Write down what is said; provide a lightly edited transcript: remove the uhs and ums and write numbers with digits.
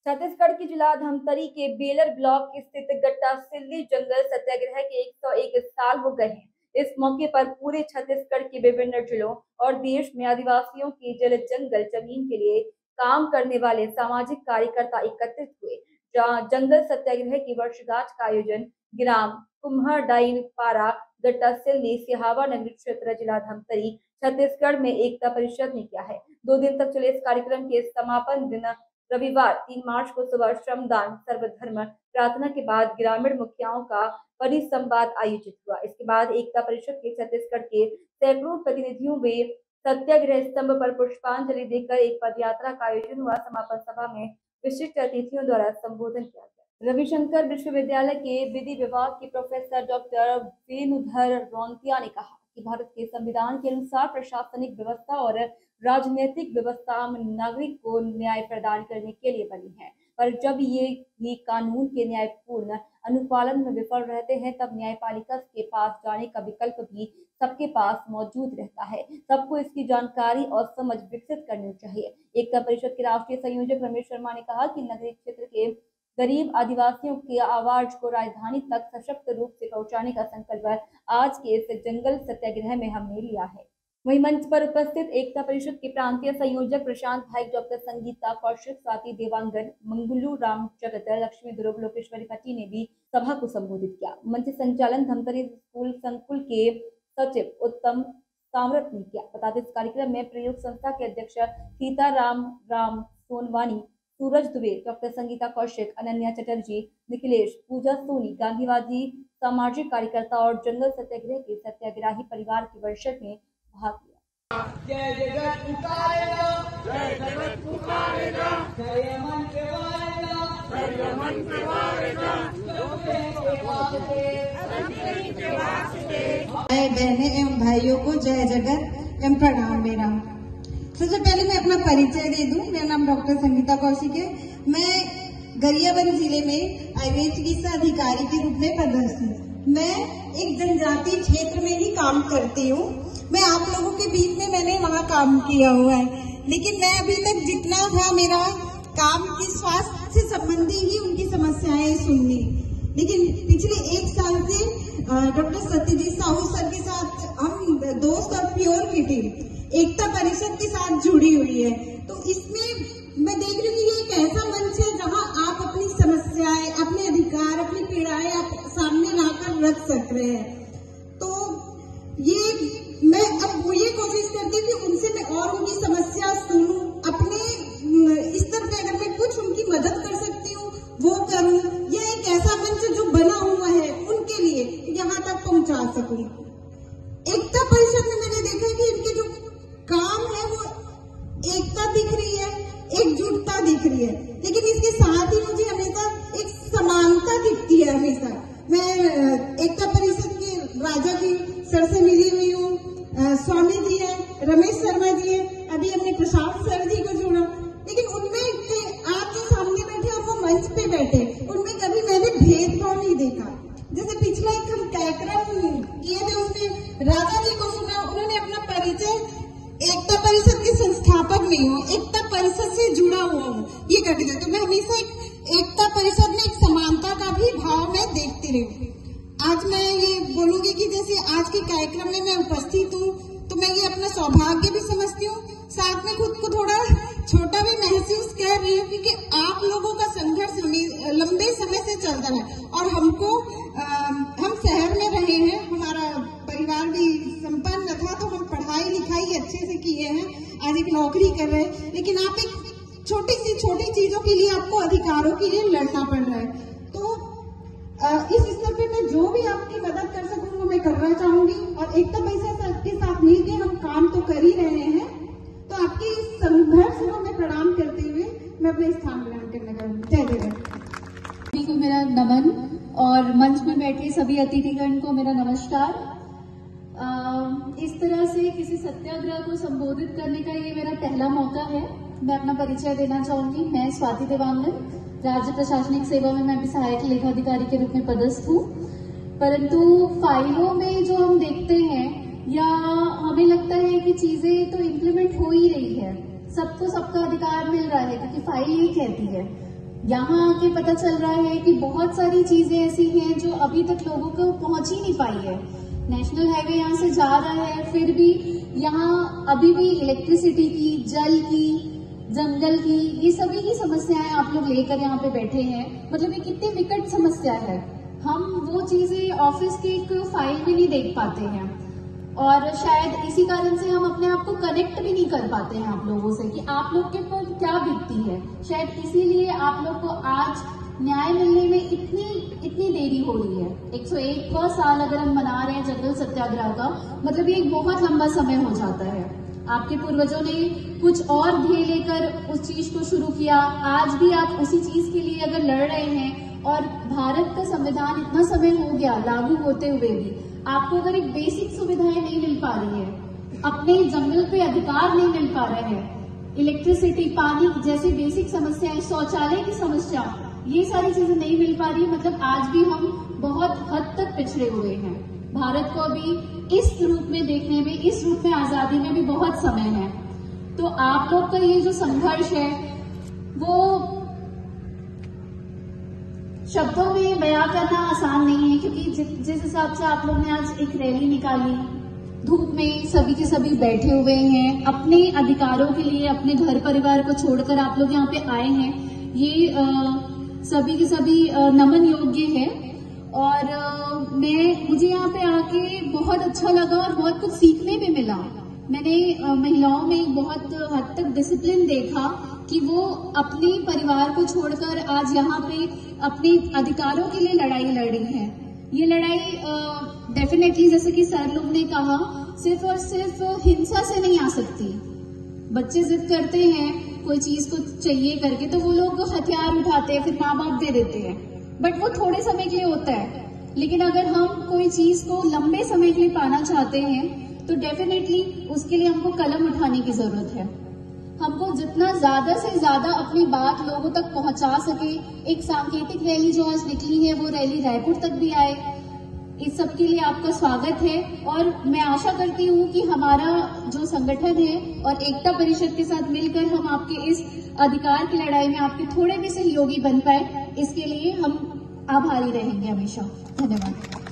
छत्तीसगढ़ के जिला धमतरी के बेलर ब्लॉक स्थित गट्टा सिल्ली जंगल सत्याग्रह के 101 साल हो गए हैं। इस मौके पर पूरे छत्तीसगढ़ के विभिन्न जिलों और देश में आदिवासियों की जल जंगल जमीन के लिए काम करने वाले सामाजिक कार्यकर्ता एकत्रित हुए। जहां जंगल सत्याग्रह की वर्षगांठ का आयोजन ग्राम कुम्हरडाइन पारा गट्टा सिल्ली सिहावा नगरी क्षेत्र जिला धमतरी छत्तीसगढ़ में एकता परिषद ने किया है। 2 दिन तक चले इस कार्यक्रम के समापन दिन रविवार 3 मार्च को सुबह श्रमदान सर्वधर्म प्रार्थना के बाद ग्रामीण मुखियाओं का परिसंवाद आयोजित हुआ। इसके बाद एकता परिषद के छत्तीसगढ़ के सैकड़ों प्रतिनिधियों वे सत्याग्रह स्तंभ पर पुष्पांजलि देकर एक पदयात्रा का आयोजन हुआ। समापन सभा में विशिष्ट अतिथियों द्वारा संबोधन किया गया। रविशंकर विश्वविद्यालय के विधि विभाग के प्रोफेसर डॉक्टर वेणुधर रौंतिया ने कहा कि भारत के संविधान के अनुसार प्रशासनिक व्यवस्था और राजनीतिक व्यवस्था आम नागरिक को न्याय प्रदान करने के लिए बनी है, पर जब ये कानून के न्यायपूर्ण अनुपालन में विफल रहते हैं तब न्यायपालिका के पास जाने का विकल्प भी सबके पास मौजूद रहता है। सबको इसकी जानकारी और समझ विकसित करनी चाहिए। एकता परिषद के राष्ट्रीय संयोजक रमेश शर्मा ने कहा कि नगरीय क्षेत्र के गरीब आदिवासियों की आवाज को राजधानी तक सशक्त रूप से पहुंचाने का संकल्प आज के इस जंगल सत्याग्रह में हमने लिया है। वहीं मंच पर उपस्थित एकता परिषद के प्रांतीय संयोजक प्रशांत भाई, डॉक्टर संगीता कौशिक, स्वाति देवांगन, मंगलू राम जगत, लक्ष्मी ध्रुव, लोकेश्वरी भट्टी ने भी सभा को संबोधित किया। मंच संचालन धमतरी स्कूल संकुल के सचिव उत्तम सामरत ने किया। बता दें, इस कार्यक्रम में प्रयोग संस्था के अध्यक्ष सीताराम राम सोनवानी, सूरज दुबे, डॉक्टर संगीता कौशिक, अनन्या चटर्जी, निखिलेश, पूजा सोनी, गांधीवादी सामाजिक कार्यकर्ता और जंगल सत्याग्रह के सत्याग्रही परिवार के वर्षक ने भाग लिया। जय जगत पुकारेगा, जय जगत पुकारेगा, जय मन केवारेगा, जय मन केवारेगा, बहने एवं भाइयों को जय जगत एवं प्रणाम मेरा। सबसे पहले मैं अपना परिचय दे दूं। मेरा नाम डॉक्टर संगीता कौशिक है। मैं गरियाबंद जिले में आयुर्वेद चिकित्सा अधिकारी के रूप में पदस्थ हूँ। मैं एक जनजातीय क्षेत्र में ही काम करती हूँ। मैं आप लोगों के बीच में मैंने वहाँ काम किया हुआ है, लेकिन मैं अभी तक जितना था मेरा काम की स्वास्थ्य से संबंधी ही उनकी समस्याएं सुननी। लेकिन पिछले 1 साल से डॉक्टर सत्यजीत साहू सर के साथ हम दोस्त और प्योर की टीम एकता परिषद के साथ जुड़ी हुई है। तो इसमें मैं देख रही हूँ कि ये एक ऐसा मंच है जहाँ आप अपनी समस्याएं, अपने अधिकार, अपनी पीड़ाएं आप सामने लाकर रख सक रहे हैं। तो ये मैं अब ये कोशिश करती हूँ कि उनसे मैं और उनकी समस्या सुनूं, अपने स्तर पे अगर मैं कुछ उनकी मदद कर सकती हूँ वो करूँ। यह एक ऐसा मंच जो बना हुआ है उनके लिए यहाँ तक पहुँचा सकूं। एकता परिषद में मैंने देखा है कि इनके जो काम है वो एकता दिख रही है, एकजुटता दिख रही है, लेकिन इसके साथ ही मुझे हमेशा एक समानता दिखती है। हमेशा मैं एकता परिषद के राजा जी सर से मिली हुई हूँ, स्वामी जी है, रमेश शर्मा जी है, अभी हमने प्रसाद सर जी को जोड़ा, लेकिन उनमें आप जो सामने बैठे और वो मंच पे बैठे, उनमें कभी मैंने भेदभाव नहीं देखा। जैसे पिछला एक हम कार्यक्रम किए थे उसमें राजा जी को सुना, उन्होंने अपना परिचय एकता परिषद के संस्थापक नहीं हूँ, एकता परिषद से जुड़ा हुआ हूँ ये करके देते। तो मैं हमेशा एकता परिषद में एक समानता का भी भाव मैं देखती रही। आज मैं ये बोलूंगी कि जैसे आज के कार्यक्रम में मैं उपस्थित हूँ तो मैं ये अपना सौभाग्य भी समझती हूँ, साथ में खुद को थोड़ा छोटा भी महसूस कर रही हूँ, क्योंकि आप लोगों का संघर्ष लंबे समय से चलता है और हमको हम शहर में रहे हैं, हमारा परिवार भी संपन्न था, तो हम पढ़ाई लिखाई अच्छे से किए हैं, आज एक नौकरी कर रहे हैं, लेकिन आप एक छोटी चीजों के लिए आपको अधिकारों के लिए लड़ना पड़ रहा है। तो इस स्तर पे मैं जो भी आपकी मदद कर सकूँ वो मैं करना चाहूंगी और एकता परिषद के साथ मिलकर हम काम तो कर ही रहे हैं। तो आपके इस संघर्ष को मैं प्रणाम करते हुए मैं अपने स्थान ग्रहण करने करूँगी। जय जगत। सभी को मेरा नमन और मंच में बैठे सभी अतिथिगण को मेरा नमस्कार। इस तरह से किसी सत्याग्रह को संबोधित करने का ये मेरा पहला मौका है। मैं अपना परिचय देना चाहूंगी। मैं स्वाति देवांगन, राज्य प्रशासनिक सेवा में मैं भी सहायक लेखाधिकारी के रूप में पदस्थ हूँ। परंतु फाइलों में जो हम देखते हैं या हमें लगता है कि चीजें तो इम्प्लीमेंट हो ही रही है, सबको सबका अधिकार मिल रहा है क्योंकि फाइल यही कहती है, यहाँ आके पता चल रहा है कि बहुत सारी चीजें ऐसी हैं जो अभी तक लोगों को पहुंच ही नहीं पाई है। नेशनल हाईवे यहाँ से जा रहा है, फिर भी यहाँ अभी भी इलेक्ट्रिसिटी की, जल की, जंगल की, ये सभी की समस्याएं आप लोग लेकर यहाँ पे बैठे हैं। मतलब ये कितनी विकट समस्या है, हम वो चीजें ऑफिस के एक फाइल में नहीं देख पाते हैं और शायद इसी कारण से हम अपने आप को कनेक्ट भी नहीं कर पाते हैं आप लोगों से कि आप लोग के पर क्या बीतती है। शायद इसीलिए आप लोग को आज न्याय मिलने में इतनी देरी हो रही है। 101वां साल अगर हम मना रहे हैं जंगल सत्याग्रह का, मतलब ये एक बहुत लंबा समय हो जाता है। आपके पूर्वजों ने कुछ और ध्येय लेकर उस चीज को शुरू किया, आज भी आप उसी चीज के लिए अगर लड़ रहे हैं और भारत का संविधान इतना समय हो गया लागू होते हुए भी आपको अगर एक बेसिक सुविधाएं नहीं मिल पा रही है, अपने जंगल पे अधिकार नहीं मिल पा रहे हैं, इलेक्ट्रिसिटी, पानी जैसी बेसिक समस्याएं, शौचालय की समस्या, ये सारी चीजें नहीं मिल पा रही, मतलब आज भी हम बहुत हद तक पिछड़े हुए हैं। भारत को अभी इस रूप में देखने में, इस रूप में आजादी में भी बहुत समय है। तो आप लोग का ये जो संघर्ष है वो शब्दों में बयां करना आसान नहीं है, क्योंकि जिस हिसाब से आप लोग ने आज एक रैली निकाली, धूप में सभी के सभी बैठे हुए हैं, अपने अधिकारों के लिए अपने घर परिवार को छोड़कर आप लोग यहाँ पे आए हैं, ये सभी के सभी नमन योग्य है। और मुझे यहाँ पे आके बहुत अच्छा लगा और बहुत कुछ सीखने भी मिला। मैंने महिलाओं में एक बहुत हद तक डिसिप्लिन देखा कि वो अपने परिवार को छोड़कर आज यहाँ पे अपने अधिकारों के लिए लड़ाई लड़ रही हैं। ये लड़ाई डेफिनेटली, जैसे कि सर लोग ने कहा, सिर्फ और सिर्फ हिंसा से नहीं आ सकती। बच्चे जिद करते हैं कोई चीज को चाहिए करके तो वो लोग हथियार उठाते हैं, फिर माँ बाप दे देते हैं, बट वो थोड़े समय के लिए होता है। लेकिन अगर हम कोई चीज को लंबे समय के लिए पाना चाहते हैं तो डेफिनेटली उसके लिए हमको कलम उठाने की जरूरत है। हमको जितना ज्यादा से ज्यादा अपनी बात लोगों तक पहुंचा सके। एक सांकेतिक रैली जो आज निकली है वो रैली रायपुर तक भी आए, इस सब के लिए आपका स्वागत है। और मैं आशा करती हूँ कि हमारा जो संगठन है और एकता परिषद के साथ मिलकर हम आपके इस अधिकार की लड़ाई में आपके थोड़े भी सहयोगी बन पाए, इसके लिए हम आभारी रहेंगे हमेशा। धन्यवाद।